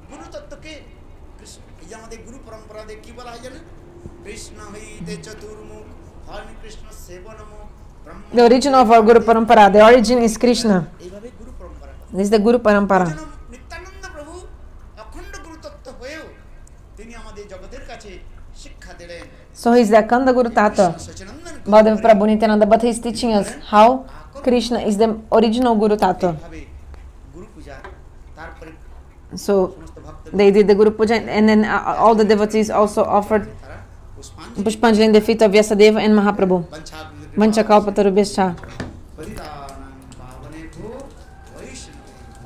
B: গুরু তত্ত্বকে কৃষ্ণ এই যে আমাদের গুরু পরম্পরাতে কি বলা হয় জানেন কৃষ্ণ হইতে চতুর্মুখ Hari Krishna সেবনমুখ
A: The origin of our Guru Parampara, the origin is Krishna.
B: এইভাবে গুরু পরম্পরা
A: This is the Guru Parampara.
B: Nityananda প্রভু অখণ্ড গুরু তত্ত্ব হয়েও তিনি আমাদের জগতের কাছে শিক্ষা দিলেন
A: So he is the Akhanda Guru Tata, Bhagavan Prabhu Nityananda, but he is teaching us how Krishna is the original Guru Tata.
B: এইভাবে গুরু পূজা তারপরে
A: So
B: সমস্ত ভক্ত
A: they did the Guru Puja, and then all the devotees also offered
B: তারা পুষ্পাঞ্জলি
A: Pushpanjali in the feet of Vyasadeva and Mahaprabhu. Vancha Kalpatarubhyascha.
B: পতিতানাং পাবনেভ্যো বৈষ্ণবেভ্যো।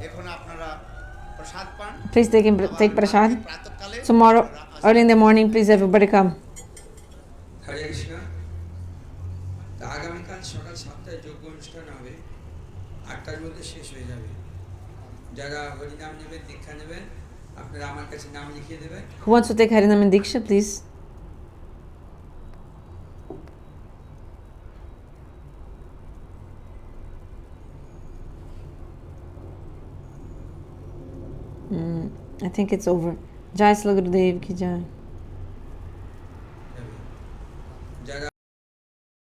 B: এখন আপনারা প্রসাদ পান
A: Please take prasad.
B: প্রাতঃকালে
A: Tomorrow, early in the morning, please everybody come.
C: হরে কৃষ্ণ তা আগামীকাল সকাল 7টায় যোগ্য অনুষ্ঠান হবে 8টার মধ্যে শেষ হয়ে যাবে যারা হরিনাম নেবেন দীক্ষা নেবেন আপনারা আমার কাছে নাম লিখিয়ে দেবেন
A: Who wants to take Harinam and Diksha, please? I think it's over. Jai Sri Gurudev ki jai.